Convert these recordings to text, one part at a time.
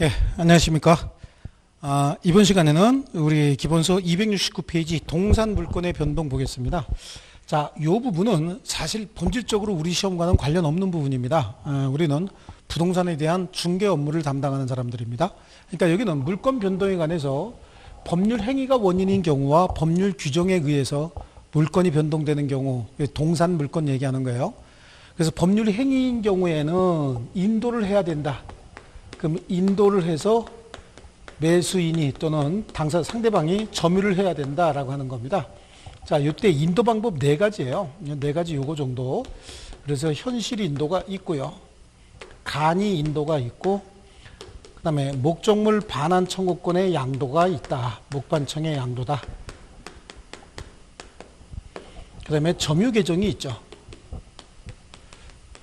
예, 안녕하십니까. 이번 시간에는 우리 기본서 269페이지 동산 물건의 변동 보겠습니다. 자, 이 부분은 사실 본질적으로 우리 시험과는 관련 없는 부분입니다. 우리는 부동산에 대한 중개 업무를 담당하는 사람들입니다. 그러니까 여기는 물건 변동에 관해서 법률 행위가 원인인 경우와 법률 규정에 의해서 물건이 변동되는 경우, 동산 물건 얘기하는 거예요. 그래서 법률 행위인 경우에는 인도를 해야 된다. 그럼 인도를 해서 매수인이 또는 상대방이 점유를 해야 된다라고 하는 겁니다. 자, 이때 인도 방법 네 가지예요. 네 가지 요거 정도. 그래서 현실 인도가 있고요. 간이 인도가 있고, 그 다음에 목적물 반환 청구권의 양도가 있다. 목반청의 양도다. 그 다음에 점유 계정이 있죠.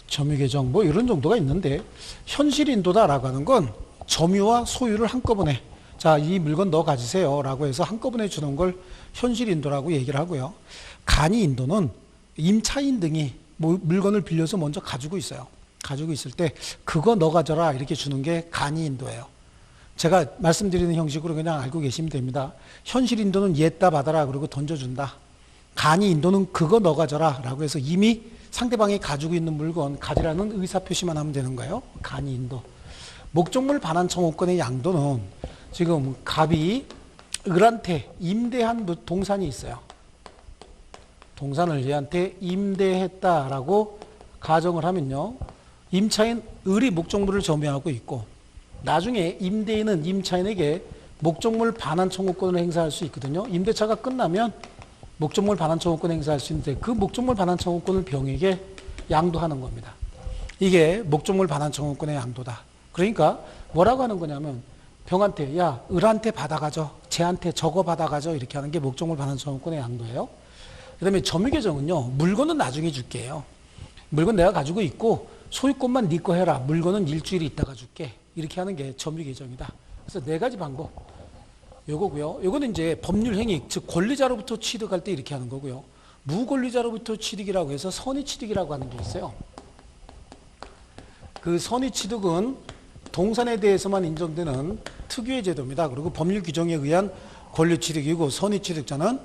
점유 계정 뭐 이런 정도가 있는데, 현실 인도다라고 하는 건 점유와 소유를 한꺼번에, 자, 이 물건 너 가지세요 라고 해서 한꺼번에 주는 걸 현실 인도라고 얘기를 하고요. 간이 인도는 임차인 등이 물건을 빌려서 먼저 가지고 있어요. 가지고 있을 때 그거 너 가져라 이렇게 주는 게 간이 인도예요. 제가 말씀드리는 형식으로 그냥 알고 계시면 됩니다. 현실 인도는 얘다 받아라 그러고 던져준다. 간이 인도는 그거 너 가져라 라고 해서 이미 상대방이 가지고 있는 물건 가지라는 의사표시만 하면 되는 거예요. 간이 인도. 목적물 반환 청구권의 양도는 지금 갑이 을한테 임대한 동산이 있어요. 동산을 얘한테 임대했다라고 가정을 하면요. 임차인 을이 목적물을 점유하고 있고, 나중에 임대인은 임차인에게 목적물 반환 청구권을 행사할 수 있거든요. 임대차가 끝나면 목적물 반환 청구권 행사할 수 있는데 그 목적물 반환 청구권을 병에게 양도하는 겁니다. 이게 목적물 반환 청구권의 양도다. 그러니까 뭐라고 하는 거냐면 병한테 야 을한테 받아가죠. 쟤한테 저거 받아가죠. 이렇게 하는 게 목적물 반환 청구권의 양도예요. 그 다음에 점유 계정은요. 물건은 나중에 줄게요. 물건 내가 가지고 있고 소유권만 네 거 해라. 물건은 일주일 있다가 줄게. 이렇게 하는 게 점유 계정이다. 그래서 네 가지 방법. 요거고요. 요거는 이제 법률 행위, 즉 권리자로부터 취득할 때 이렇게 하는 거고요. 무권리자로부터 취득이라고 해서 선의 취득이라고 하는 게 있어요. 그 선의 취득은 동산에 대해서만 인정되는 특유의 제도입니다. 그리고 법률 규정에 의한 권리 취득이고, 선의 취득자는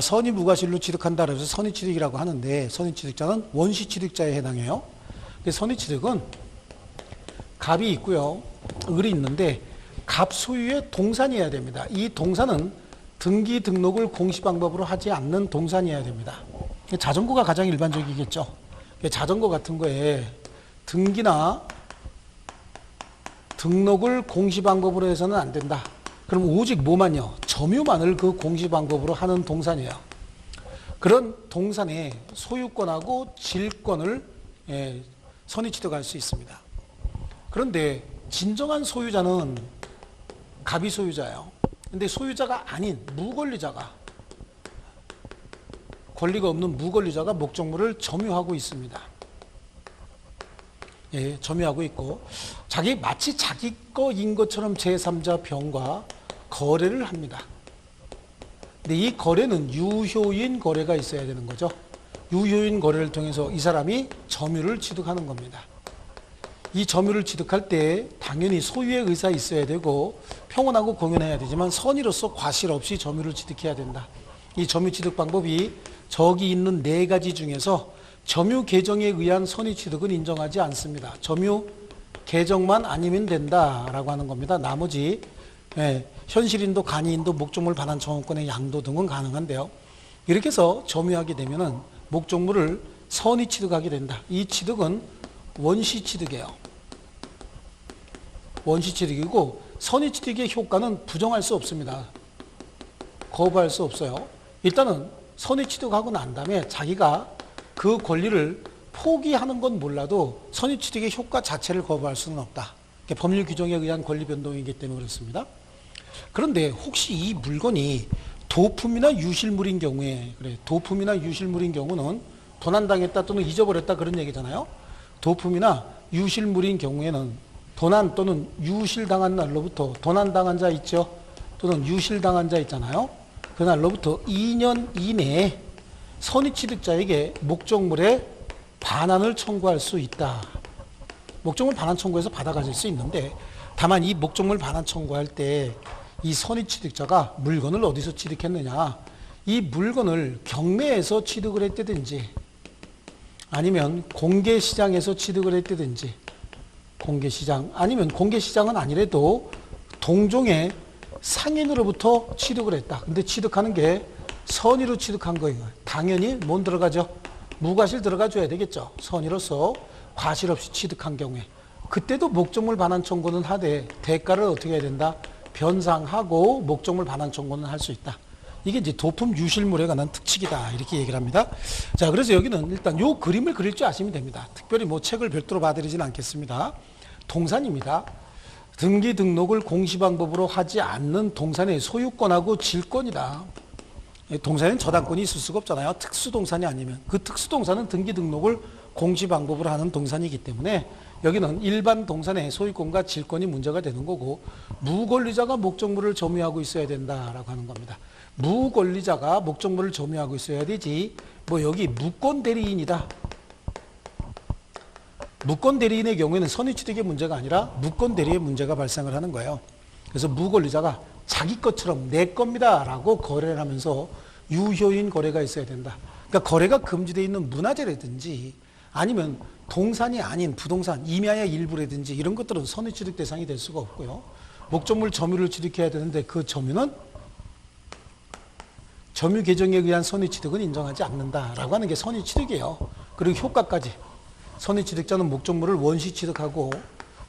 선의 무과실로 취득한다 그래서 선의 취득이라고 하는데, 선의 취득자는 원시 취득자에 해당해요. 선의 취득은 갑이 있고요. 을이 있는데 갑 소유의 동산이어야 됩니다. 이 동산은 등기 등록을 공시 방법으로 하지 않는 동산이어야 됩니다. 자전거가 가장 일반적이겠죠. 자전거 같은 거에 등기나 등록을 공시 방법으로 해서는 안 된다. 그럼 오직 뭐만요? 점유만을 그 공시 방법으로 하는 동산이에요. 그런 동산의 소유권하고 질권을 선의 취득할 수 있습니다. 그런데 진정한 소유자는 갑이 소유자예요. 근데 소유자가 아닌 무권리자가, 권리가 없는 무권리자가 목적물을 점유하고 있습니다. 예, 점유하고 있고, 마치 자기 거인 것처럼 제3자 병과 거래를 합니다. 근데 이 거래는 유효인 거래가 있어야 되는 거죠. 유효인 거래를 통해서 이 사람이 점유를 취득하는 겁니다. 이 점유를 취득할 때 당연히 소유의 의사 있어야 되고 평온하고 공연해야 되지만 선의로서 과실 없이 점유를 취득해야 된다. 이 점유 취득 방법이 저기 있는 네 가지 중에서 점유 계정에 의한 선의 취득은 인정하지 않습니다. 점유 계정만 아니면 된다라고 하는 겁니다. 나머지 현실인도, 간이인도, 목적물 반환 청구권의 양도 등은 가능한데요. 이렇게 해서 점유하게 되면은 목적물을 선의 취득하게 된다. 이 취득은 원시 취득이에요. 원시 취득이고, 선의 취득의 효과는 부정할 수 없습니다. 거부할 수 없어요. 일단은 선의 취득하고 난 다음에 자기가 그 권리를 포기하는 건 몰라도 선의 취득의 효과 자체를 거부할 수는 없다. 법률 규정에 의한 권리 변동이기 때문에 그렇습니다. 그런데 혹시 이 물건이 도품이나 유실물인 경우에, 도품이나 유실물인 경우는 도난당했다 또는 잊어버렸다 그런 얘기잖아요. 도품이나 유실물인 경우에는 도난 또는 유실당한 날로부터, 도난당한 자 있죠? 또는 유실당한 자 있잖아요. 그날로부터 2년 이내에 선의 취득자에게 목적물의 반환을 청구할 수 있다. 목적물 반환 청구해서 받아가질 수 있는데, 다만 이 목적물 반환 청구할 때 이 선의취득자가 물건을 어디서 취득했느냐, 이 물건을 경매에서 취득을 했다든지 아니면 공개시장에서 취득을 했다든지, 공개시장 아니면 공개시장은 아니래도 동종의 상인으로부터 취득을 했다. 근데 취득하는 게 선의로 취득한 거예요. 당연히 뭔 들어가죠? 무과실 들어가 줘야 되겠죠. 선의로서 과실 없이 취득한 경우에. 그때도 목적물 반환 청구는 하되 대가를 어떻게 해야 된다? 변상하고 목적물 반환 청구는 할 수 있다. 이게 이제 도품 유실물에 관한 특칙이다. 이렇게 얘기를 합니다. 자, 그래서 여기는 일단 요 그림을 그릴 줄 아시면 됩니다. 특별히 뭐 책을 별도로 봐드리지는 않겠습니다. 동산입니다. 등기 등록을 공시방법으로 하지 않는 동산의 소유권하고 질권이다. 동산에는 저당권이 있을 수가 없잖아요. 특수동산이 아니면. 그 특수동산은 등기 등록을 공시방법으로 하는 동산이기 때문에 여기는 일반 동산의 소유권과 질권이 문제가 되는 거고, 무권리자가 목적물을 점유하고 있어야 된다라고 하는 겁니다. 무권리자가 목적물을 점유하고 있어야 되지, 뭐 여기 무권대리인이다. 무권대리인의 경우에는 선의취득의 문제가 아니라 무권대리의 문제가 발생을 하는 거예요. 그래서 무권리자가 자기 것처럼 내 겁니다 라고 거래를 하면서 유효인 거래가 있어야 된다. 그러니까 거래가 금지되어 있는 문화재라든지 아니면 동산이 아닌 부동산, 임야의 일부라든지 이런 것들은 선의취득 대상이 될 수가 없고요. 목적물 점유를 취득해야 되는데 그 점유는 점유 개정에 의한 선의취득은 인정하지 않는다라고 하는 게 선의취득이에요. 그리고 효과까지. 선의취득자는 목적물을 원시 취득하고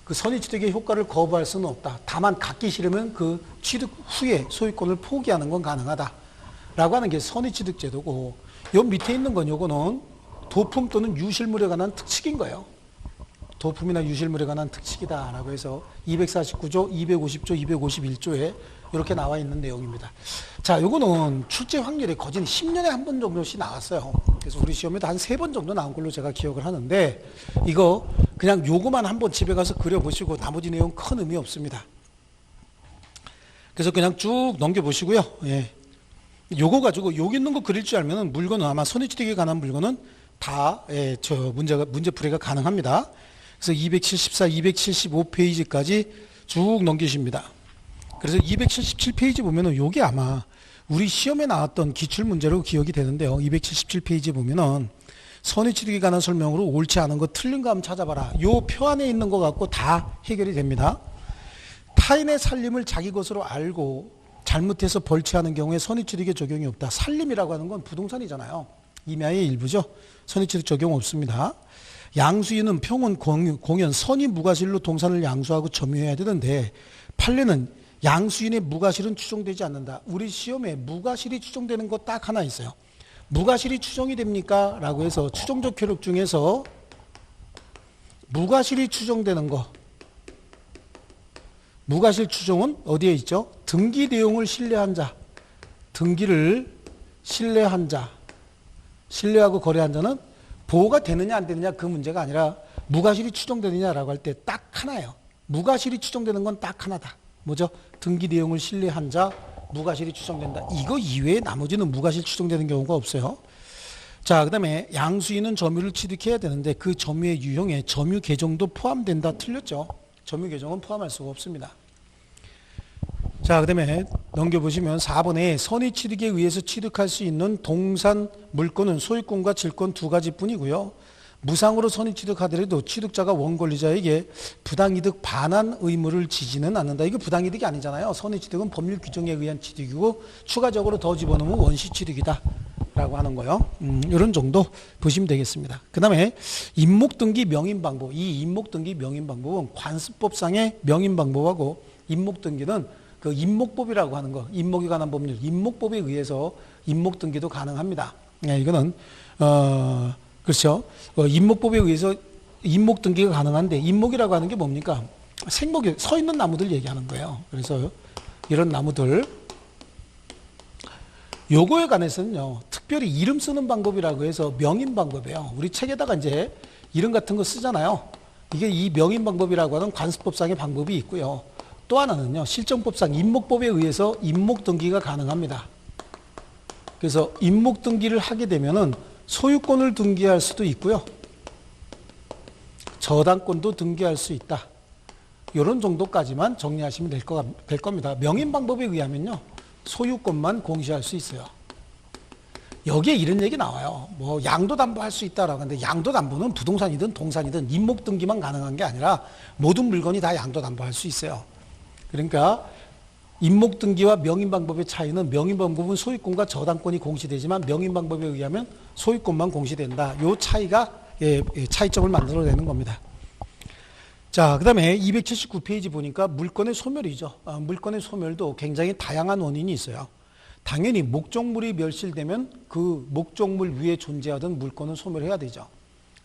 그 선의취득의 효과를 거부할 수는 없다. 다만 갖기 싫으면 그 취득 후에 소유권을 포기하는 건 가능하다. 라고 하는 게 선의취득 제도고, 요 밑에 있는 건 요거는 도품 또는 유실물에 관한 특칙인 거예요. 도품이나 유실물에 관한 특칙이다라고 해서 249조, 250조, 251조에 이렇게 나와 있는 내용입니다. 자, 요거는 출제 확률이 거진 10년에 한 번 정도씩 나왔어요. 그래서 우리 시험에도 한 3번 정도 나온 걸로 제가 기억을 하는데, 이거 그냥 요거만 한번 집에 가서 그려보시고 나머지 내용 큰 의미 없습니다. 그래서 그냥 쭉 넘겨보시고요. 예. 요거 가지고 여기 있는 거 그릴 줄 알면 물건은 아마 선의취득에 관한 물건은 다 문제 풀이가 가능합니다. 그래서 274, 275페이지까지 쭉 넘기십니다. 그래서 277페이지 보면은 요게 아마 우리 시험에 나왔던 기출문제로 기억이 되는데요. 277페이지 보면은 선의취득에 관한 설명으로 옳지 않은 거 틀린 거 한번 찾아봐라. 요 표 안에 있는 거 갖고 다 해결이 됩니다. 타인의 살림을 자기 것으로 알고 잘못해서 벌채하는 경우에 선의취득에 적용이 없다. 살림이라고 하는 건 부동산이잖아요. 임야의 일부죠. 선의취득 적용 없습니다. 양수인은 평온 공연 선의 무과실로 동산을 양수하고 점유해야 되는데 판례는 양수인의 무과실은 추정되지 않는다. 우리 시험에 무과실이 추정되는 거 딱 하나 있어요. 무과실이 추정이 됩니까? 라고 해서 추정적 효력 중에서 무과실이 추정되는 거, 무과실 추정은 어디에 있죠? 등기 내용을 신뢰한 자, 등기를 신뢰한 자, 신뢰하고 거래한 자는 보호가 되느냐 안 되느냐 그 문제가 아니라 무과실이 추정되느냐라고 할 때 딱 하나예요. 무과실이 추정되는 건 딱 하나다. 뭐죠? 등기 내용을 신뢰한 자, 무과실이 추정된다. 이거 이외에 나머지는 무과실 추정되는 경우가 없어요. 자, 그 다음에 양수인은 점유를 취득해야 되는데 그 점유의 유형에 점유 개정도 포함된다. 틀렸죠? 점유 개정은 포함할 수가 없습니다. 자, 그 다음에 넘겨보시면 4번에 선의취득에 의해서 취득할 수 있는 동산 물권은 소유권과 질권 두 가지뿐이고요. 무상으로 선의취득하더라도 취득자가 원권리자에게 부당이득 반환 의무를 지지는 않는다. 이거 부당이득이 아니잖아요. 선의취득은 법률 규정에 의한 취득이고 추가적으로 더 집어넣으면 원시취득이다 라고 하는 거요. 이런 정도 보시면 되겠습니다. 그 다음에 임목등기 명인방법. 이 임목등기 명인방법은 관습법상의 명인방법하고 임목등기는 그 임목법이라고 하는 거, 임목에 관한 법률, 임목법에 의해서 임목등기도 가능합니다. 네, 이거는 그렇죠. 임목법에 의해서 임목등기가 가능한데, 임목이라고 하는 게 뭡니까? 생목에 서 있는 나무들 얘기하는 거예요. 그래서 이런 나무들, 요거에 관해서는요, 특별히 이름 쓰는 방법이라고 해서 명인 방법이에요. 우리 책에다가 이제 이름 같은 거 쓰잖아요. 이게 이 명인 방법이라고 하는 관습법상의 방법이 있고요. 또 하나는요, 실정법상 임목법에 의해서 임목등기가 가능합니다. 그래서 임목등기를 하게 되면은 소유권을 등기할 수도 있고요. 저당권도 등기할 수 있다. 이런 정도까지만 정리하시면 될 겁니다. 명인 방법에 의하면요, 소유권만 공시할 수 있어요. 여기에 이런 얘기 나와요. 뭐 양도담보할 수 있다라고 하는데, 양도담보는 부동산이든 동산이든 임목등기만 가능한 게 아니라 모든 물건이 다 양도담보할 수 있어요. 그러니까 임목등기와 명인방법의 차이는, 명인방법은 소유권과 저당권이 공시되지만 명인방법에 의하면 소유권만 공시된다. 이 차이가 차이점을 만들어내는 겁니다. 자, 그 다음에 279페이지 보니까 물건의 소멸이죠. 물건의 소멸도 굉장히 다양한 원인이 있어요. 당연히 목적물이 멸실되면 그 목적물 위에 존재하던 물건은 소멸해야 되죠.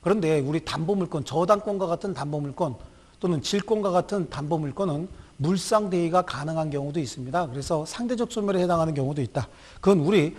그런데 우리 담보물건, 저당권과 같은 담보물건 또는 질권과 같은 담보물건은 물상대위가 가능한 경우도 있습니다. 그래서 상대적 소멸에 해당하는 경우도 있다. 그건 우리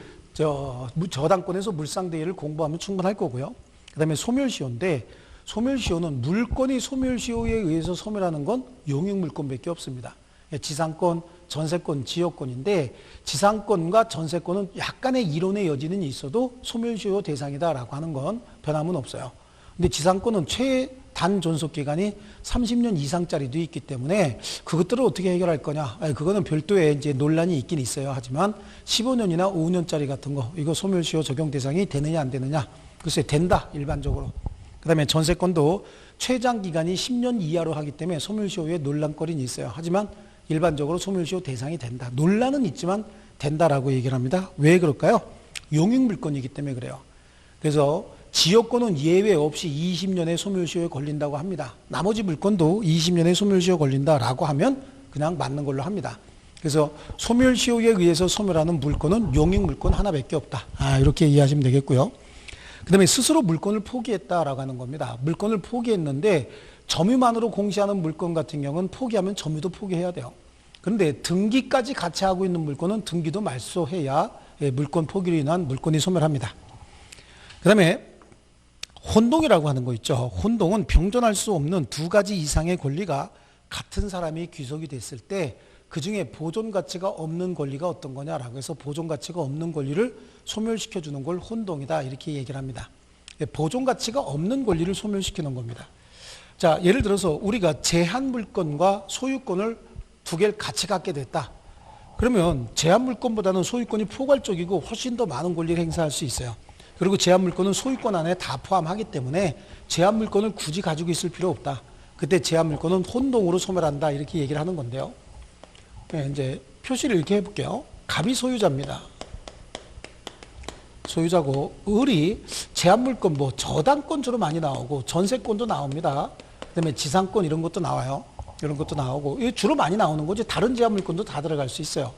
저당권에서 물상대위를 공부하면 충분할 거고요. 그 다음에 소멸시효인데, 소멸시효는 물건이 소멸시효에 의해서 소멸하는 건 용익물건밖에 없습니다. 지상권, 전세권, 지역권인데, 지상권과 전세권은 약간의 이론의 여지는 있어도 소멸시효 대상이다라고 하는 건 변함은 없어요. 근데 지상권은 최단 존속기간이 30년 이상짜리도 있기 때문에 그것들을 어떻게 해결할 거냐? 그거는 별도의 이제 논란이 있긴 있어요. 하지만 15년이나 5년짜리 같은 거, 이거 소멸시효 적용 대상이 되느냐 안 되느냐? 글쎄 된다, 일반적으로. 그 다음에 전세권도 최장 기간이 10년 이하로 하기 때문에 소멸시효에 논란거리는 있어요. 하지만 일반적으로 소멸시효 대상이 된다. 논란은 있지만 된다라고 얘기를 합니다. 왜 그럴까요? 용익물건이기 때문에 그래요. 그래서 지역권은 예외 없이 20년의 소멸시효에 걸린다고 합니다. 나머지 물건도 20년의 소멸시효 걸린다라고 하면 그냥 맞는 걸로 합니다. 그래서 소멸시효에 의해서 소멸하는 물건은 용익물건 하나밖에 없다. 이렇게 이해하시면 되겠고요. 그 다음에 스스로 물건을 포기했다라고 하는 겁니다. 물건을 포기했는데 점유만으로 공시하는 물건 같은 경우는 포기하면 점유도 포기해야 돼요. 그런데 등기까지 같이 하고 있는 물건은 등기도 말소해야 물건 포기로 인한 물건이 소멸합니다. 그 다음에 혼동이라고 하는 거 있죠. 혼동은 병존할 수 없는 두 가지 이상의 권리가 같은 사람이 귀속이 됐을 때 그 중에 보존 가치가 없는 권리가 어떤 거냐라고 해서 보존 가치가 없는 권리를 소멸시켜주는 걸 혼동이다, 이렇게 얘기를 합니다. 보존 가치가 없는 권리를 소멸시키는 겁니다. 자, 예를 들어서 우리가 제한 물건과 소유권을 두 개를 같이 갖게 됐다. 그러면 제한 물건보다는 소유권이 포괄적이고 훨씬 더 많은 권리를 행사할 수 있어요. 그리고 제한 물건은 소유권 안에 다 포함하기 때문에 제한 물건을 굳이 가지고 있을 필요 없다. 그때 제한 물건은 혼동으로 소멸한다, 이렇게 얘기를 하는 건데요. 이제 표시를 이렇게 해볼게요. 갑이 소유자입니다. 소유자고, 을이 제한 물건, 뭐 저당권 주로 많이 나오고 전세권도 나옵니다. 그다음에 지상권 이런 것도 나와요. 이런 것도 나오고, 이게 주로 많이 나오는 거지. 다른 제한 물건도 다 들어갈 수 있어요.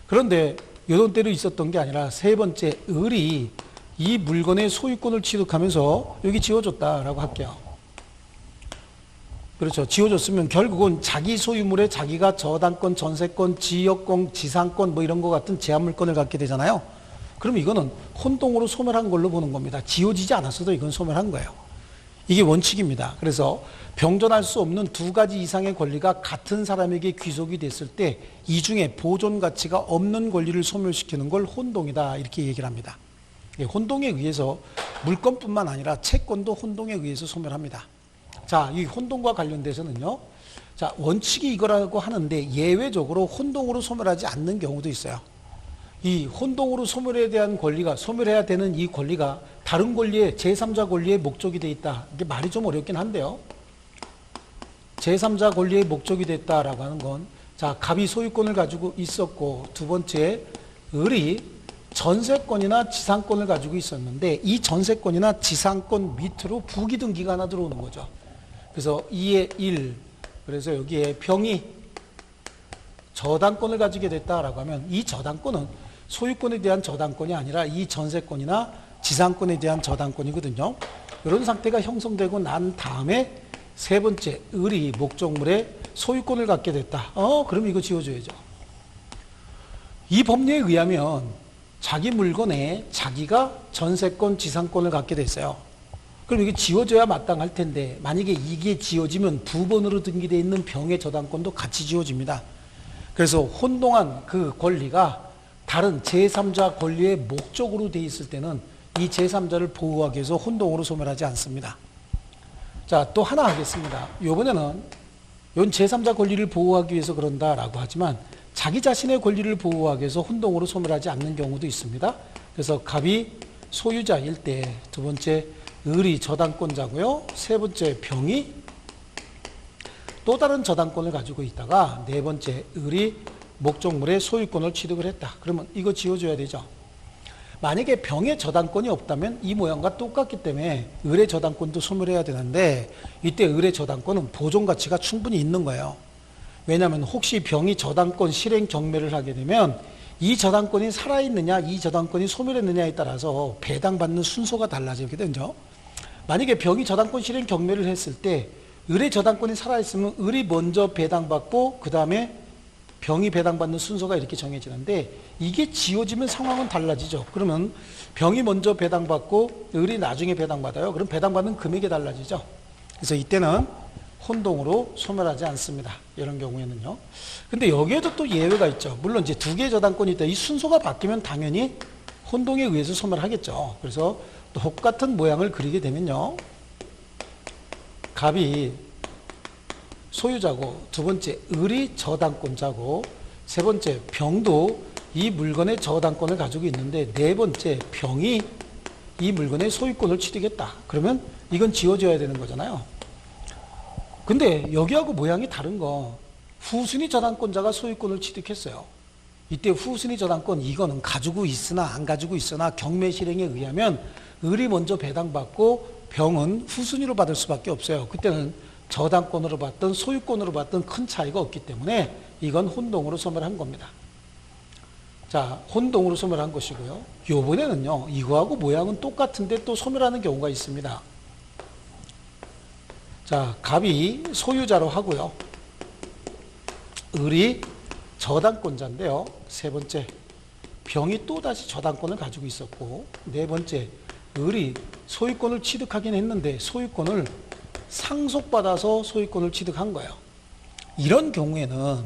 그런데 이런 때로 있었던 게 아니라 세 번째, 을이 이 물건의 소유권을 취득하면서 여기 지어줬다라고 할게요. 그렇죠. 지어줬으면 결국은 자기 소유물에 자기가 저당권, 전세권, 지역권, 지상권 뭐 이런 거 같은 제한물권을 갖게 되잖아요. 그럼 이거는 혼동으로 소멸한 걸로 보는 겁니다. 지어지지 않았어도 이건 소멸한 거예요. 이게 원칙입니다. 그래서 병존할 수 없는 두 가지 이상의 권리가 같은 사람에게 귀속이 됐을 때 이 중에 보존 가치가 없는 권리를 소멸시키는 걸 혼동이다, 이렇게 얘기를 합니다. 혼동에 의해서 물건뿐만 아니라 채권도 혼동에 의해서 소멸합니다. 자, 이 혼동과 관련돼서는요, 자, 원칙이 이거라고 하는데 예외적으로 혼동으로 소멸하지 않는 경우도 있어요. 이 혼동으로 소멸에 대한 권리가, 소멸해야 되는 이 권리가 다른 권리의 제3자 권리의 목적이 돼 있다. 이게 말이 좀 어렵긴 한데요. 제3자 권리의 목적이 됐다라고 하는 건, 자, 갑이 소유권을 가지고 있었고, 두 번째, 을이 전세권이나 지상권을 가지고 있었는데 이 전세권이나 지상권 밑으로 부기등기가 하나 들어오는 거죠. 그래서 2의 1, 그래서 여기에 병이 저당권을 가지게 됐다라고 하면 이 저당권은 소유권에 대한 저당권이 아니라 이 전세권이나 지상권에 대한 저당권이거든요. 이런 상태가 형성되고 난 다음에 세 번째, 을이 목적물에 소유권을 갖게 됐다. 그럼 이거 지워줘야죠. 이 법리에 의하면 자기 물건에 자기가 전세권, 지상권을 갖게 됐어요. 그럼 이게 지워져야 마땅할 텐데 만약에 이게 지워지면 두 번으로 등기되어 있는 병의 저당권도 같이 지워집니다. 그래서 혼동한 그 권리가 다른 제3자 권리의 목적으로 되어 있을 때는 이 제3자를 보호하기 위해서 혼동으로 소멸하지 않습니다. 자, 또 하나 하겠습니다. 이번에는 이건 제3자 권리를 보호하기 위해서 그런다라고 하지만 자기 자신의 권리를 보호하기 위해서 혼동으로 소멸하지 않는 경우도 있습니다. 그래서 갑이 소유자일 때 두 번째 을이 저당권자고요. 세 번째 병이 또 다른 저당권을 가지고 있다가 네 번째 을이 목적물의 소유권을 취득을 했다. 그러면 이거 지워줘야 되죠. 만약에 병의 저당권이 없다면 이 모양과 똑같기 때문에 을의 저당권도 소멸해야 되는데 이때 을의 저당권은 보존 가치가 충분히 있는 거예요. 왜냐하면 혹시 병이 저당권 실행 경매를 하게 되면 이 저당권이 살아있느냐 이 저당권이 소멸했느냐에 따라서 배당받는 순서가 달라지거든요. 만약에 병이 저당권 실행 경매를 했을 때 을의 저당권이 살아있으면 을이 먼저 배당받고 그 다음에 병이 배당받는 순서가 이렇게 정해지는데 이게 지워지면 상황은 달라지죠. 그러면 병이 먼저 배당받고 을이 나중에 배당받아요. 그럼 배당받는 금액이 달라지죠. 그래서 이때는 혼동으로 소멸하지 않습니다. 이런 경우에는요. 근데 여기에도 또 예외가 있죠. 물론 이제 두 개의 저당권이 있다. 이 순서가 바뀌면 당연히 혼동에 의해서 소멸하겠죠. 그래서 똑같은 모양을 그리게 되면요. 갑이 소유자고 두 번째 을이 저당권자고 세 번째 병도 이 물건의 저당권을 가지고 있는데 네 번째 병이 이 물건의 소유권을 취득했다. 그러면 이건 지워져야 되는 거잖아요. 근데 여기하고 모양이 다른 거 후순위 저당권자가 소유권을 취득했어요. 이때 후순위 저당권 이거는 가지고 있으나 안 가지고 있으나 경매 실행에 의하면 을이 먼저 배당받고 병은 후순위로 받을 수밖에 없어요. 그때는 저당권으로 받든 소유권으로 받든 큰 차이가 없기 때문에 이건 혼동으로 소멸한 겁니다. 자, 혼동으로 소멸한 것이고요. 요번에는요, 이거하고 모양은 똑같은데 또 소멸하는 경우가 있습니다. 자, 갑이 소유자로 하고요. 을이 저당권자인데요. 세 번째, 병이 또다시 저당권을 가지고 있었고, 네 번째, 을이 소유권을 취득하긴 했는데 소유권을 상속받아서 소유권을 취득한 거예요. 이런 경우에는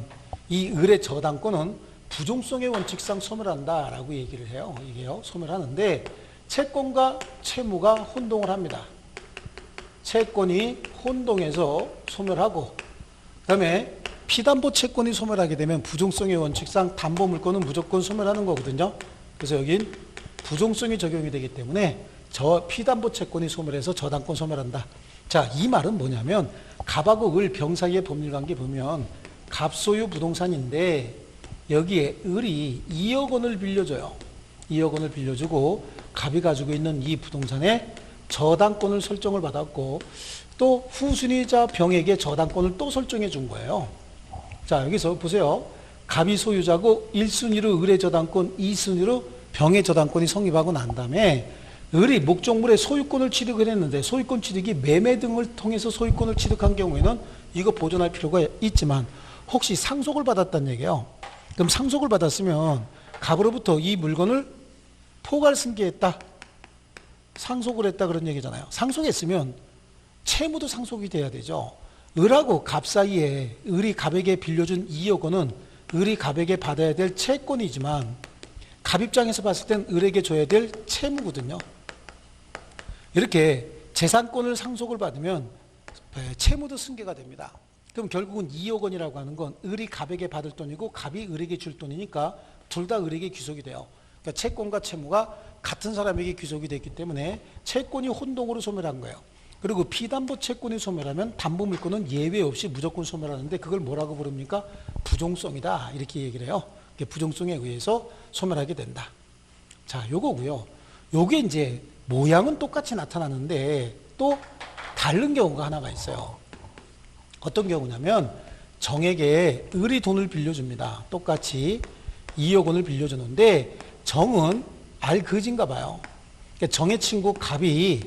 이 을의 저당권은 부종성의 원칙상 소멸한다라고 얘기를 해요. 이게요, 소멸하는데 채권과 채무가 혼동을 합니다. 채권이 혼동해서 소멸하고 그 다음에 피담보 채권이 소멸하게 되면 부종성의 원칙상 담보 물권은 무조건 소멸하는 거거든요. 그래서 여긴 부종성이 적용이 되기 때문에 저 피담보 채권이 소멸해서 저당권 소멸한다. 자, 이 말은 뭐냐면 갑하고 을, 병 사이의 법률관계 보면 갑 소유 부동산인데 여기에 을이 2억 원을 빌려줘요. 2억 원을 빌려주고 갑이 가지고 있는 이 부동산에 저당권을 설정을 받았고 또 후순위자 병에게 저당권을 또 설정해 준 거예요. 자, 여기서 보세요. 갑이 소유자고 1순위로 을의 저당권, 2순위로 병의 저당권이 성립하고 난 다음에 을이 목적물의 소유권을 취득을 했는데 소유권 취득이 매매 등을 통해서 소유권을 취득한 경우에는 이거 보존할 필요가 있지만 혹시 상속을 받았다는 얘기예요. 그럼 상속을 받았으면 갑으로부터 이 물건을 포괄 승계했다. 상속을 했다 그런 얘기잖아요. 상속했으면 채무도 상속이 돼야 되죠. 을하고 갑 사이에 을이 갑에게 빌려준 2억 원은 을이 갑에게 받아야 될 채권이지만 갑 입장에서 봤을 땐 을에게 줘야 될 채무거든요. 이렇게 재산권을 상속을 받으면 채무도 승계가 됩니다. 그럼 결국은 2억 원이라고 하는 건 을이 갑에게 받을 돈이고 갑이 을에게 줄 돈이니까 둘 다 을에게 귀속이 돼요. 그러니까 채권과 채무가 같은 사람에게 귀속이 됐기 때문에 채권이 혼동으로 소멸한 거예요. 그리고 피담보 채권이 소멸하면 담보 물권은 예외 없이 무조건 소멸하는데 그걸 뭐라고 부릅니까? 부종성이다 이렇게 얘기를 해요. 부종성에 의해서 소멸하게 된다. 자, 요거고요. 요게 이제 모양은 똑같이 나타나는데 또 다른 경우가 하나가 있어요. 어떤 경우냐면 정에게 을이 돈을 빌려줍니다. 똑같이 2억 원을 빌려주는데 정은 알그지인가 봐요. 그러니까 정의 친구 갑이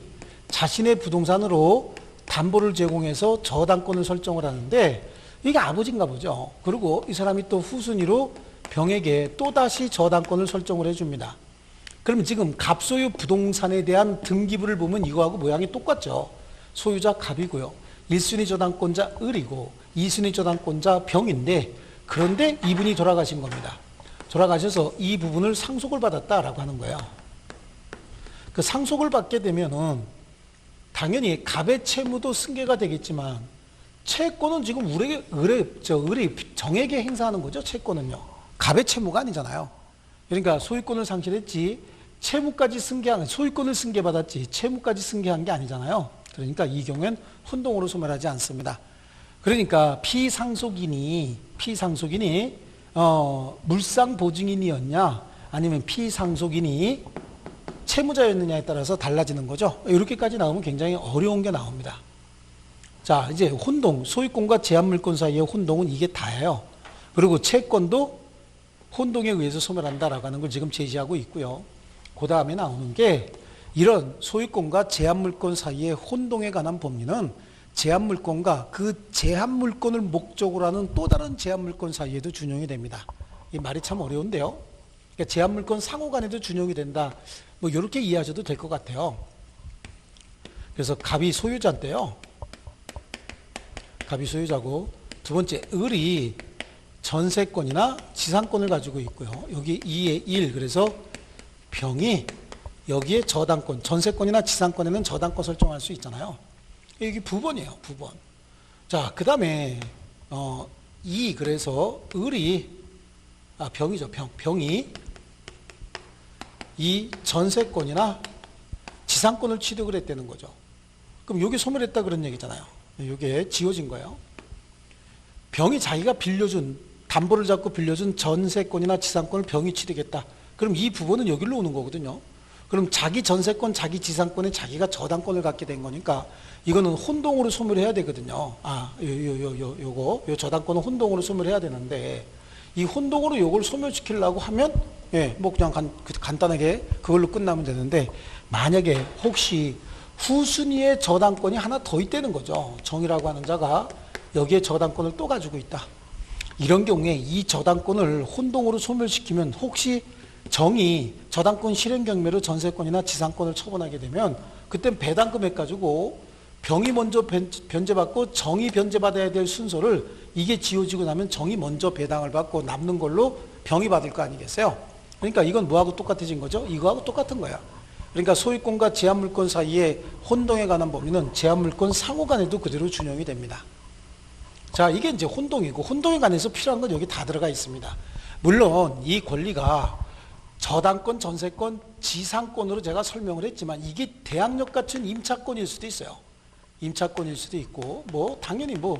자신의 부동산으로 담보를 제공해서 저당권을 설정을 하는데 이게 아버지인가 보죠. 그리고 이 사람이 또 후순위로 병에게 또다시 저당권을 설정을 해줍니다. 그러면 지금 갑소유 부동산에 대한 등기부를 보면 이거하고 모양이 똑같죠. 소유자 갑이고요. 1순위 저당권자 을이고 2순위 저당권자 병인데 그런데 이분이 돌아가신 겁니다. 돌아가셔서 이 부분을 상속을 받았다라고 하는 거예요. 그 상속을 받게 되면은 당연히 갑의 채무도 승계가 되겠지만 채권은 지금 을이 정에게 행사하는 거죠. 채권은요. 갑의 채무가 아니잖아요. 그러니까 소유권을 상실했지 채무까지 승계한 소유권을 승계받았지 채무까지 승계한 게 아니잖아요. 그러니까 이 경우엔 혼동으로 소멸하지 않습니다. 그러니까 피상속인이 물상보증인이었냐 아니면 피상속인이 채무자였느냐에 따라서 달라지는 거죠. 이렇게까지 나오면 굉장히 어려운 게 나옵니다. 자, 이제 혼동, 소유권과 제한물권 사이의 혼동은 이게 다예요. 그리고 채권도 혼동에 의해서 소멸한다라고 하는 걸 지금 제시하고 있고요. 그 다음에 나오는 게 이런 소유권과 제한물권 사이의 혼동에 관한 법리는 제한물권과 그 제한물권을 목적으로 하는 또 다른 제한물권 사이에도 준용이 됩니다. 이 말이 참 어려운데요. 그러니까 제한물권 상호 간에도 준용이 된다. 뭐 이렇게 이해하셔도 될 것 같아요. 그래서 갑이 소유자인데요. 갑이 소유자고 두 번째 을이 전세권이나 지상권을 가지고 있고요. 여기 2의 1 그래서 병이 여기에 저당권 전세권이나 지상권에는 저당권 설정할 수 있잖아요. 여기 부번이에요. 부번. 자, 그 다음에 2 그래서 을이 병이죠. 병이 이 전세권이나 지상권을 취득을 했다는 거죠. 그럼 여기 소멸했다 그런 얘기잖아요. 이게 지워진 거예요. 병이 자기가 빌려준 담보를 잡고 빌려준 전세권이나 지상권을 병이 취득했다. 그럼 이 부분은 여기로 오는 거거든요. 그럼 자기 전세권, 자기 지상권에 자기가 저당권을 갖게 된 거니까 이거는 혼동으로 소멸해야 되거든요. 요 저당권은 혼동으로 소멸해야 되는데 이 혼동으로 요걸 소멸시키려고 하면 뭐 그냥 간단하게 그걸로 끝나면 되는데 만약에 혹시 후순위의 저당권이 하나 더 있다는 거죠. 정이라고 하는 자가 여기에 저당권을 또 가지고 있다. 이런 경우에 이 저당권을 혼동으로 소멸시키면 혹시 정이 저당권 실행 경매로 전세권이나 지상권을 처분하게 되면 그땐 배당 금액 가지고 병이 먼저 변제받고 정이 변제받아야 될 순서를 이게 지워지고 나면 정이 먼저 배당을 받고 남는 걸로 병이 받을 거 아니겠어요? 그러니까 이건 뭐하고 똑같아진 거죠? 이거하고 똑같은 거야. 그러니까 소유권과 제한물권 사이에 혼동에 관한 범위는 제한물권 상호 간에도 그대로 준용이 됩니다. 자, 이게 이제 혼동이고 혼동에 관해서 필요한 건 여기 다 들어가 있습니다. 물론 이 권리가 저당권, 전세권, 지상권으로 제가 설명을 했지만 이게 대항력 갖춘 임차권일 수도 있어요. 임차권일 수도 있고 뭐 당연히 뭐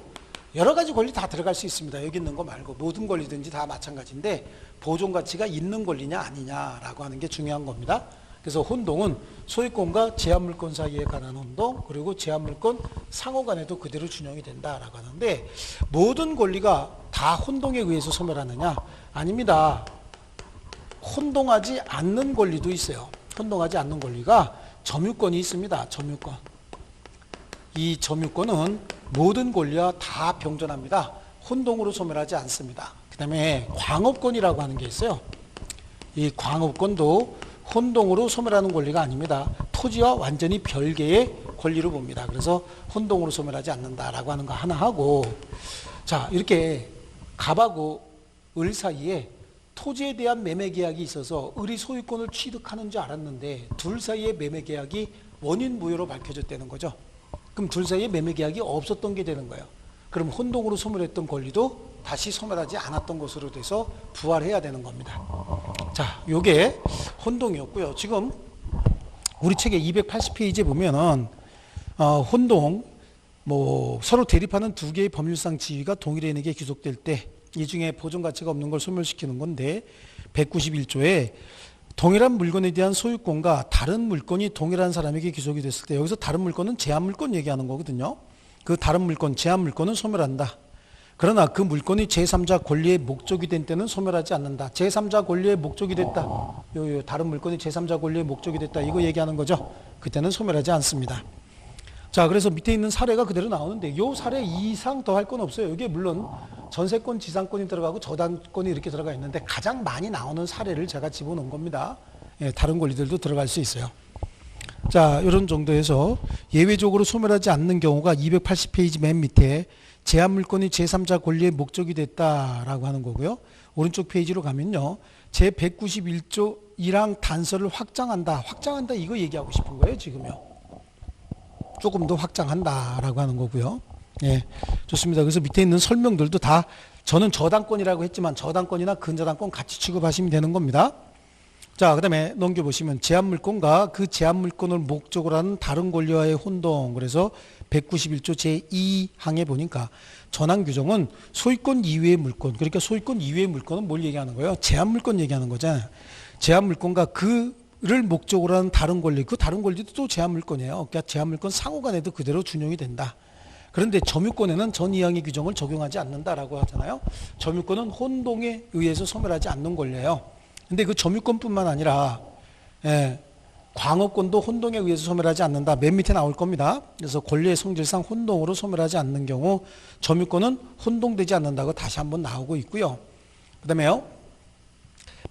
여러 가지 권리 다 들어갈 수 있습니다. 여기 있는 거 말고 모든 권리든지 다 마찬가지인데 보존 가치가 있는 권리냐 아니냐라고 하는 게 중요한 겁니다. 그래서 혼동은 소유권과 제한물권 사이에 관한 혼동 그리고 제한물권 상호 간에도 그대로 준용이 된다라고 하는데 모든 권리가 다 혼동에 의해서 소멸하느냐? 아닙니다. 혼동하지 않는 권리도 있어요. 혼동하지 않는 권리가 점유권이 있습니다. 점유권. 이 점유권은 모든 권리와 다 병존합니다. 혼동으로 소멸하지 않습니다. 그 다음에 광업권이라고 하는 게 있어요. 이 광업권도 혼동으로 소멸하는 권리가 아닙니다. 토지와 완전히 별개의 권리로 봅니다. 그래서 혼동으로 소멸하지 않는다라고 하는 거 하나 하고 자 이렇게 갑하고 을 사이에 토지에 대한 매매 계약이 있어서 을이 소유권을 취득하는 줄 알았는데 둘 사이의 매매 계약이 원인 무효로 밝혀졌다는 거죠. 그럼 둘 사이에 매매 계약이 없었던 게 되는 거예요. 그럼 혼동으로 소멸했던 권리도 다시 소멸하지 않았던 것으로 돼서 부활해야 되는 겁니다. 자, 요게 혼동이었고요. 지금 우리 책의 280페이지에 보면은 혼동 뭐 서로 대립하는 두 개의 법률상 지위가 동일인에게 귀속될 때 이 중에 보존 가치가 없는 걸 소멸시키는 건데 191조에 동일한 물건에 대한 소유권과 다른 물건이 동일한 사람에게 귀속이 됐을 때 여기서 다른 물건은 제한물권 얘기하는 거거든요. 그 다른 물건, 제한물권은 소멸한다. 그러나 그 물건이 제3자 권리의 목적이 된 때는 소멸하지 않는다. 제3자 권리의 목적이 됐다. 다른 물건이 제3자 권리의 목적이 됐다. 이거 얘기하는 거죠. 그때는 소멸하지 않습니다. 자, 그래서 밑에 있는 사례가 그대로 나오는데 이 사례 이상 더 할 건 없어요. 이게 물론 전세권, 지상권이 들어가고 저당권이 이렇게 들어가 있는데 가장 많이 나오는 사례를 제가 집어넣은 겁니다. 예, 다른 권리들도 들어갈 수 있어요. 자, 이런 정도에서 예외적으로 소멸하지 않는 경우가 280페이지 맨 밑에 제한물건이 제3자 권리의 목적이 됐다라고 하는 거고요. 오른쪽 페이지로 가면요. 제191조 1항 단서를 확장한다. 확장한다 이거 얘기하고 싶은 거예요. 지금요. 조금 더 확장한다라고 하는 거고요. 예, 좋습니다. 그래서 밑에 있는 설명들도 다 저는 저당권이라고 했지만 저당권이나 근저당권 같이 취급하시면 되는 겁니다. 자, 그 다음에 넘겨보시면 제한물권과 그 제한물권을 목적으로 하는 다른 권리와의 혼동. 그래서 191조 제2항에 보니까 전환규정은 소유권 이외의 물권, 그러니까 소유권 이외의 물권은 뭘 얘기하는 거예요? 제한물권 얘기하는 거잖아요. 제한물권과 그를 목적으로 하는 다른 권리, 그 다른 권리도 또 제한물권이에요. 그러니까 제한물권 상호간에도 그대로 준용이 된다. 그런데 점유권에는 전 2항의 규정을 적용하지 않는다라고 하잖아요. 점유권은 혼동에 의해서 소멸하지 않는 권리예요. 근데 그 점유권뿐만 아니라 광업권도 혼동에 의해서 소멸하지 않는다. 맨 밑에 나올 겁니다. 그래서 권리의 성질상 혼동으로 소멸하지 않는 경우 점유권은 혼동되지 않는다고 다시 한번 나오고 있고요. 그 다음에요.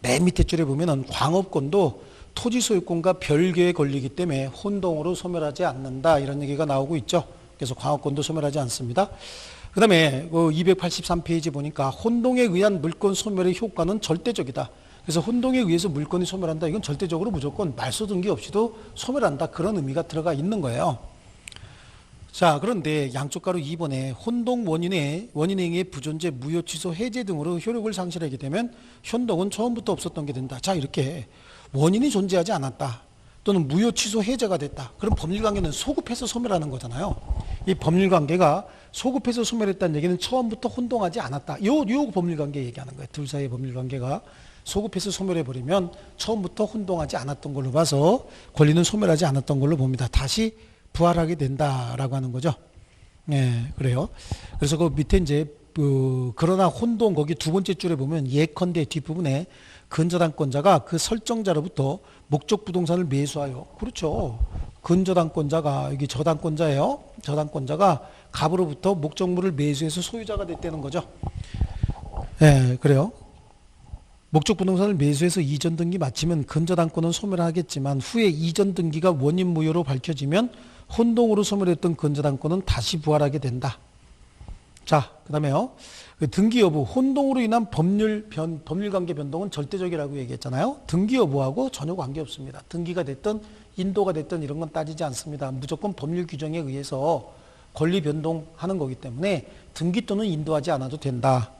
맨 밑에 줄에 보면은 광업권도 토지 소유권과 별개의 권리이기 때문에 혼동으로 소멸하지 않는다. 이런 얘기가 나오고 있죠. 그래서 광업권도 소멸하지 않습니다. 그 다음에 283페이지 보니까 혼동에 의한 물권 소멸의 효과는 절대적이다. 그래서 혼동에 의해서 물권이 소멸한다. 이건 절대적으로 무조건 말소 등기 없이도 소멸한다. 그런 의미가 들어가 있는 거예요. 자, 그런데 양쪽 가로 2번에 혼동 원인행위의 부존재, 무효, 취소, 해제 등으로 효력을 상실하게 되면 혼동은 처음부터 없었던 게 된다. 자, 이렇게 원인이 존재하지 않았다. 또는 무효, 취소, 해제가 됐다. 그럼 법률관계는 소급해서 소멸하는 거잖아요. 이 법률관계가 소급해서 소멸했다는 얘기는 처음부터 혼동하지 않았다. 요 법률관계 얘기하는 거예요. 둘 사이의 법률관계가 소급해서 소멸해버리면 처음부터 혼동하지 않았던 걸로 봐서 권리는 소멸하지 않았던 걸로 봅니다. 다시 부활하게 된다라고 하는 거죠. 예, 그래요. 그래서 그 밑에 이제 그러나 혼동 거기 두 번째 줄에 보면 예컨대 뒷부분에 근저당권자가 그 설정자로부터 목적 부동산을 매수하여, 그렇죠. 근저당권자가 여기 저당권자예요. 저당권자가 갑으로부터 목적물을 매수해서 소유자가 됐다는 거죠. 예, 그래요. 목적 부동산을 매수해서 이전 등기 마치면 근저당권은 소멸하겠지만 후에 이전 등기가 원인 무효로 밝혀지면 혼동으로 소멸했던 근저당권은 다시 부활하게 된다. 자, 그 다음에요. 등기 여부, 혼동으로 인한 법률관계 변동은 절대적이라고 얘기했잖아요. 등기 여부하고 전혀 관계없습니다. 등기가 됐든 인도가 됐든 이런 건 따지지 않습니다. 무조건 법률 규정에 의해서 권리 변동하는 거기 때문에 등기 또는 인도하지 않아도 된다.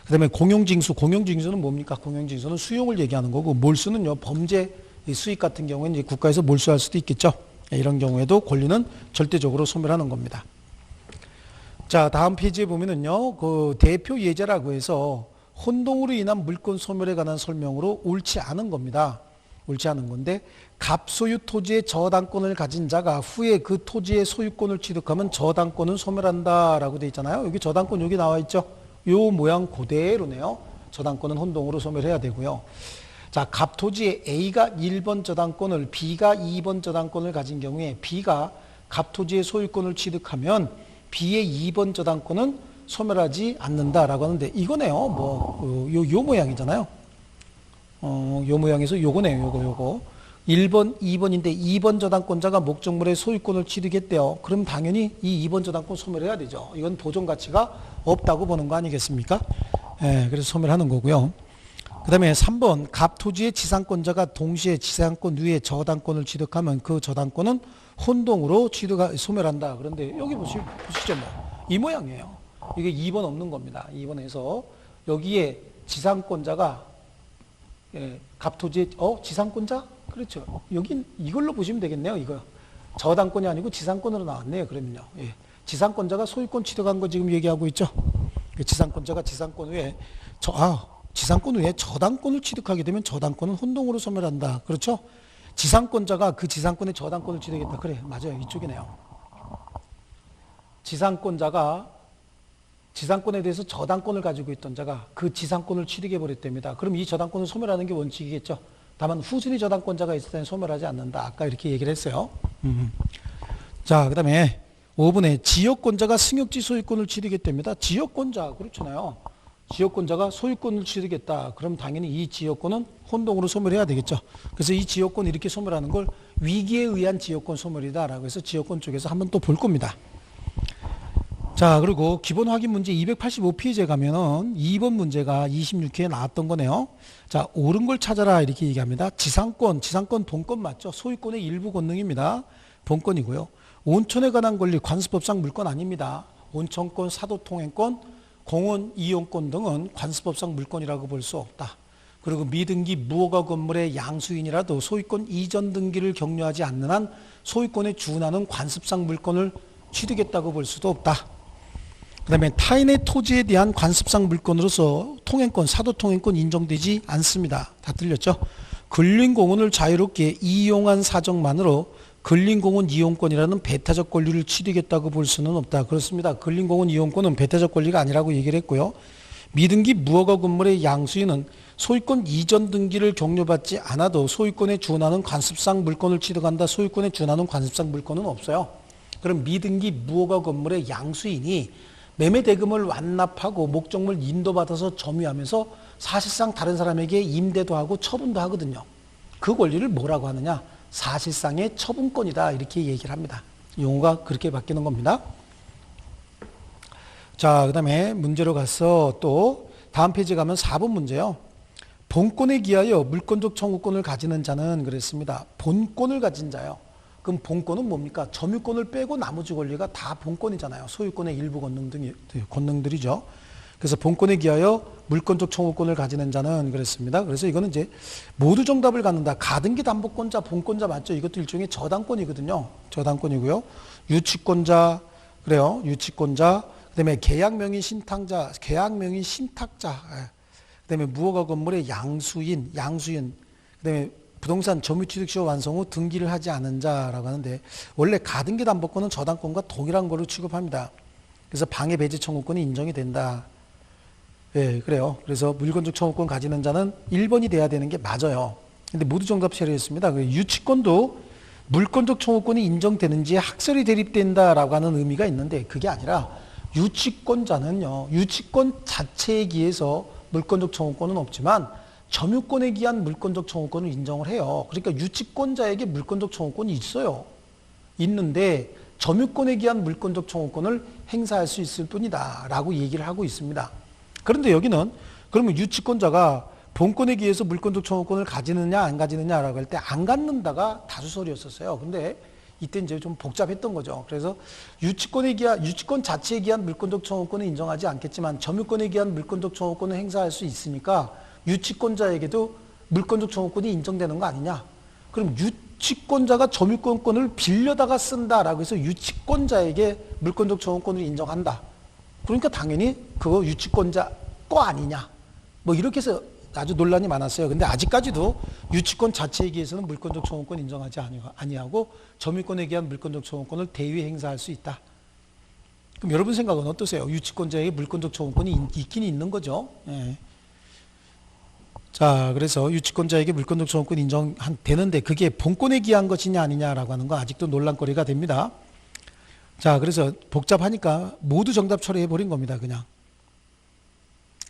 그 다음에 공용징수는 뭡니까? 공용징수는 수용을 얘기하는 거고, 몰수는요, 범죄 수익 같은 경우에는 이제 국가에서 몰수할 수도 있겠죠. 이런 경우에도 권리는 절대적으로 소멸하는 겁니다. 자, 다음 페이지에 보면은요, 그 대표 예제라고 해서 혼동으로 인한 물권 소멸에 관한 설명으로 옳지 않은 겁니다. 옳지 않은 건데, 갑소유 토지의 저당권을 가진 자가 후에 그 토지의 소유권을 취득하면 저당권은 소멸한다라고 돼 있잖아요. 여기 저당권 여기 나와 있죠. 요 모양 그대로네요. 저당권은 혼동으로 소멸해야 되고요. 자, 갑토지의 A가 1번 저당권을, B가 2번 저당권을 가진 경우에 B가 갑토지의 소유권을 취득하면 B의 2번 저당권은 소멸하지 않는다라고 하는데, 이거네요. 요 모양이잖아요. 요 모양에서 요거네요. 요거. 1번, 2번인데 2번 저당권자가 목적물의 소유권을 취득했대요. 그럼 당연히 이 2번 저당권 소멸해야 되죠. 이건 보존 가치가 없다고 보는 거 아니겠습니까? 예, 그래서 소멸하는 거고요. 그 다음에 3번, 갑토지의 지상권자가 동시에 지상권 위에 저당권을 취득하면 그 저당권은 혼동으로 소멸한다. 그런데 여기 보시죠. 이 모양이에요. 이게 2번 없는 겁니다. 2번에서 여기에 지상권자가 갑토지의 지상권자? 그렇죠. 여긴 이걸로 보시면 되겠네요. 이거 저당권이 아니고 지상권으로 나왔네요. 그러면요. 예. 지상권자가 소유권 취득한 거 지금 얘기하고 있죠. 지상권자가 지상권 외에 지상권 외에 저당권을 취득하게 되면 저당권은 혼동으로 소멸한다. 그렇죠? 지상권자가 그 지상권의 저당권을 취득했다. 그래, 맞아요. 이쪽이네요. 지상권자가 지상권에 대해서 저당권을 가지고 있던 자가 그 지상권을 취득해 버렸답니다. 그럼 이 저당권을 소멸하는 게 원칙이겠죠. 다만 후순위 저당권자가 있을 때는 소멸하지 않는다. 아까 이렇게 얘기를 했어요. 자, 그 다음에 5번에 지역권자가 승역지 소유권을 취득했답니다. 지역권자, 그렇잖아요. 지역권자가 소유권을 취득했다. 그럼 당연히 이 지역권은 혼동으로 소멸해야 되겠죠. 그래서 이 지역권 이렇게 소멸하는 걸 위기에 의한 지역권 소멸이다라고 해서 지역권 쪽에서 한번 또 볼 겁니다. 자, 그리고 기본 확인 문제 285페이지에 가면은 2번 문제가 26회에 나왔던 거네요. 자, 옳은 걸 찾아라 이렇게 얘기합니다. 지상권 본권 맞죠? 소유권의 일부 권능입니다. 본권이고요. 온천에 관한 권리 관습법상 물권 아닙니다. 본청권, 사도통행권, 공원 이용권 등은 관습법상 물권이라고 볼 수 없다. 그리고 미등기 무허가 건물의 양수인이라도 소유권 이전 등기를 격려하지 않는 한 소유권에 준하는 관습상 물권을 취득했다고 볼 수도 없다. 그 다음에 타인의 토지에 대한 관습상 물권으로서 통행권, 사도통행권 인정되지 않습니다. 다 틀렸죠? 근린공원을 자유롭게 이용한 사정만으로 근린공원 이용권이라는 배타적 권리를 취득했다고 볼 수는 없다. 그렇습니다. 근린공원 이용권은 배타적 권리가 아니라고 얘기를 했고요. 미등기 무허가 건물의 양수인은 소유권 이전 등기를 격려받지 않아도 소유권에 준하는 관습상 물권을 취득한다. 소유권에 준하는 관습상 물권은 없어요. 그럼 미등기 무허가 건물의 양수인이 매매 대금을 완납하고 목적물 인도받아서 점유하면서 사실상 다른 사람에게 임대도 하고 처분도 하거든요. 그 권리를 뭐라고 하느냐? 사실상의 처분권이다. 이렇게 얘기를 합니다. 용어가 그렇게 바뀌는 겁니다. 자, 그 다음에 문제로 가서 또 다음 페이지 가면 4번 문제요. 본권에 기하여 물권적 청구권을 가지는 자는 그랬습니다. 본권을 가진 자요. 그럼 본권은 뭡니까? 점유권을 빼고 나머지 권리가 다 본권이잖아요. 소유권의 일부 권능들이죠. 그래서 본권에 기하여 물권적 청구권을 가지는 자는 그랬습니다. 그래서 이거는 이제 모두 정답을 갖는다. 가등기 담보권자, 본권자 맞죠? 이것도 일종의 저당권이거든요. 저당권이고요. 유치권자, 그래요. 유치권자, 그 다음에 계약명의 신탁자, 계약명의 신탁자, 그 다음에 무허가 건물의 양수인, 그 다음에 부동산 점유취득 시효 완성 후 등기를 하지 않은 자라고 하는데 원래 가등기 담보권은 저당권과 동일한 걸로 취급합니다. 그래서 방해 배제 청구권이 인정이 된다. 예, 그래요. 그래서 물권적 청구권 가지는 자는 1번이 돼야 되는 게 맞아요. 근데 모두 정답 처리했습니다. 유치권도 물권적 청구권이 인정되는지 학설이 대립된다라고 하는 의미가 있는데 그게 아니라 유치권자는요. 유치권 자체에 기해서 물권적 청구권은 없지만 점유권에 기한 물권적 청구권을 인정을 해요. 그러니까 유치권자에게 물권적 청구권이 있어요. 있는데 점유권에 기한 물권적 청구권을 행사할 수 있을 뿐이다 라고 얘기를 하고 있습니다. 그런데 여기는 그러면 유치권자가 본권에 기해서 물권적 청구권을 가지느냐 안 가지느냐라고 할 때 안 갖는다가 다수설이었었어요. 근데 이때 이제 좀 복잡했던 거죠. 그래서 유치권 자체에 기한 물권적 청구권은 인정하지 않겠지만 점유권에 기한 물권적 청구권을 행사할 수 있으니까 유치권자에게도 물권적 청구권이 인정되는 거 아니냐? 그럼 유치권자가 점유권을 빌려다가 쓴다라고 해서 유치권자에게 물권적 청구권을 인정한다. 그러니까 당연히 그거 유치권자 거 아니냐? 뭐 이렇게 해서 아주 논란이 많았어요. 근데 아직까지도 유치권 자체에 기해서는 물권적 청구권 인정하지 아니하고 점유권에 기한 물권적 청구권을 대위 행사할 수 있다. 그럼 여러분 생각은 어떠세요? 유치권자에게 물권적 청구권이 있긴 있는 거죠. 예. 자, 그래서 유치권자에게 물권적 청구권 인정되는데 그게 본권에 기한 것이냐 아니냐라고 하는 거 아직도 논란거리가 됩니다. 자, 그래서 복잡하니까 모두 정답 처리해버린 겁니다. 그냥.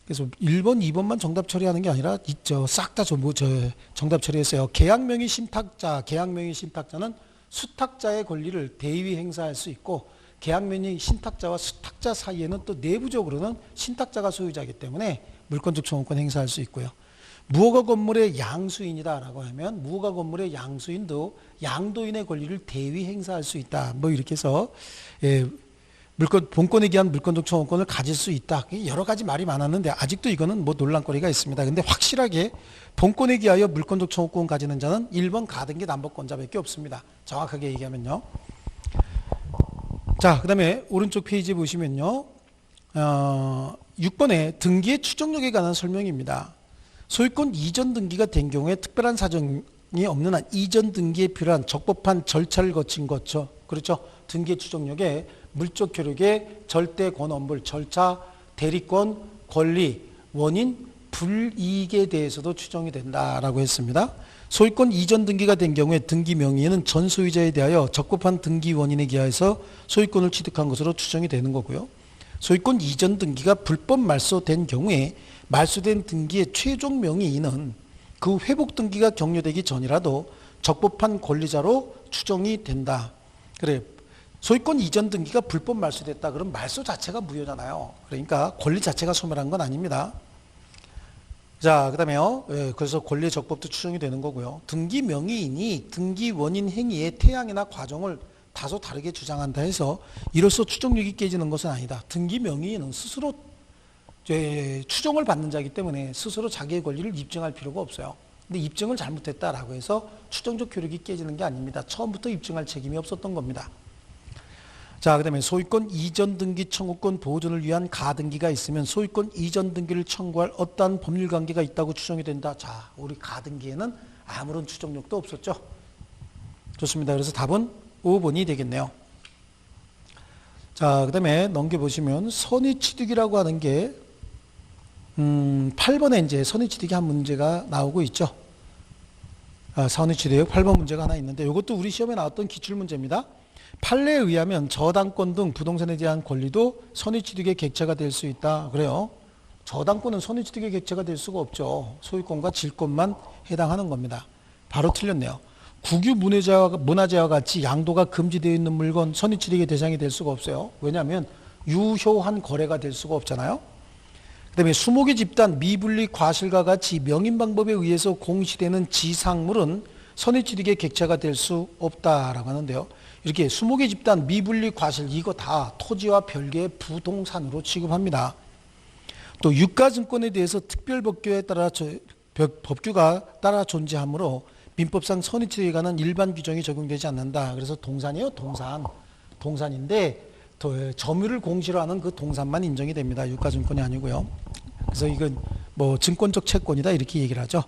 그래서 1번, 2번만 정답 처리하는 게 아니라 있죠. 싹 다 정답 처리했어요. 계약명의 신탁자는 수탁자의 권리를 대위 행사할 수 있고 계약명의 신탁자와 수탁자 사이에는 또 내부적으로는 신탁자가 소유자이기 때문에 물권적 청구권 행사할 수 있고요. 무허가 건물의 양수인이다라고 하면 무허가 건물의 양수인도 양도인의 권리를 대위 행사할 수 있다. 뭐 이렇게 해서 본권에 기한 물권적 청구권을 가질 수 있다. 여러 가지 말이 많았는데 아직도 이거는 뭐 논란거리가 있습니다. 근데 확실하게 본권에 기하여 물권적 청구권 가지는 자는 1번 가등기 담보권자밖에 없습니다. 정확하게 얘기하면요. 자, 그 다음에 오른쪽 페이지 보시면요. 6번에 등기의 추정력에 관한 설명입니다. 소유권 이전 등기가 된 경우에 특별한 사정이 없는 한 이전 등기에 필요한 적법한 절차를 거친 거죠. 그렇죠. 등기의 추정력에 물적 효력의 절대 권원물, 절차, 대리권, 권리, 원인, 불이익에 대해서도 추정이 된다라고 했습니다. 소유권 이전 등기가 된 경우에 등기 명의에는 전 소유자에 대하여 적법한 등기 원인에 기하여서 소유권을 취득한 것으로 추정이 되는 거고요. 소유권 이전 등기가 불법 말소된 경우에 말소된 등기의 최종 명의인은 그 회복 등기가 격려되기 전이라도 적법한 권리자로 추정이 된다. 그래, 소유권 이전 등기가 불법 말소됐다. 그럼 말소 자체가 무효잖아요. 그러니까 권리 자체가 소멸한 건 아닙니다. 자, 그 다음에요. 그래서 권리의 적법도 추정이 되는 거고요. 등기 명의인이 등기 원인 행위의 태양이나 과정을 다소 다르게 주장한다 해서 이로써 추정력이 깨지는 것은 아니다. 등기 명의인은 스스로 추정을 받는 자이기 때문에 스스로 자기의 권리를 입증할 필요가 없어요. 근데 입증을 잘못했다라고 해서 추정적 효력이 깨지는 게 아닙니다. 처음부터 입증할 책임이 없었던 겁니다. 자, 그 다음에 소유권 이전 등기 청구권 보존을 위한 가등기가 있으면 소유권 이전 등기를 청구할 어떠한 법률 관계가 있다고 추정이 된다. 자, 우리 가등기에는 아무런 추정력도 없었죠. 좋습니다. 그래서 답은 5번이 되겠네요. 자, 그 다음에 넘겨보시면 선의취득이라고 하는 게 8번에 이제 선의취득이 한 문제가 나오고 있죠. 선의취득 8번 문제가 하나 있는데 이것도 우리 시험에 나왔던 기출문제입니다. 판례에 의하면 저당권 등 부동산에 대한 권리도 선의취득의 객체가 될 수 있다. 그래요. 저당권은 선의취득의 객체가 될 수가 없죠. 소유권과 질권만 해당하는 겁니다. 바로 틀렸네요. 국유 문화재와 같이 양도가 금지되어 있는 물건 선의취득의 대상이 될 수가 없어요. 왜냐하면 유효한 거래가 될 수가 없잖아요. 그 다음에 수목의 집단 미분리 과실과 같이 명인 방법에 의해서 공시되는 지상물은 선의취득의 객체가 될 수 없다라고 하는데요. 이렇게 수목의 집단 미분리 과실 이거 다 토지와 별개의 부동산으로 취급합니다. 또 유가증권에 대해서 법규가 따라 존재하므로 민법상 선의취득에 관한 일반 규정이 적용되지 않는다. 그래서 동산이에요. 동산인데 점유를 공시로 하는 그 동산만 인정이 됩니다. 유가증권이 아니고요. 그래서 이건 뭐 증권적 채권이다 이렇게 얘기를 하죠.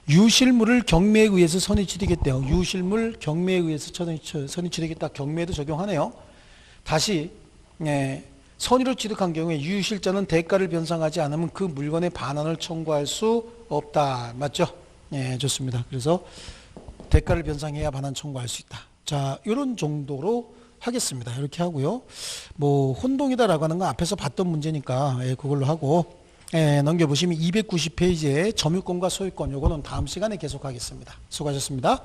유실물을 경매에 의해서 선의취득했대요. 유실물 경매에 의해서 선의취득했다. 경매에도 적용하네요. 다시 선의로 취득한 경우에 유실자는 대가를 변상하지 않으면 그 물건의 반환을 청구할 수 없다. 맞죠? 예, 좋습니다. 그래서 대가를 변상해야 반환 청구할 수 있다. 자, 이런 정도로 하겠습니다. 이렇게 하고요. 뭐 혼동이다라고 하는 건 앞에서 봤던 문제니까 그걸로 하고 넘겨보시면 290페이지에 점유권과 소유권 요거는 다음 시간에 계속하겠습니다. 수고하셨습니다.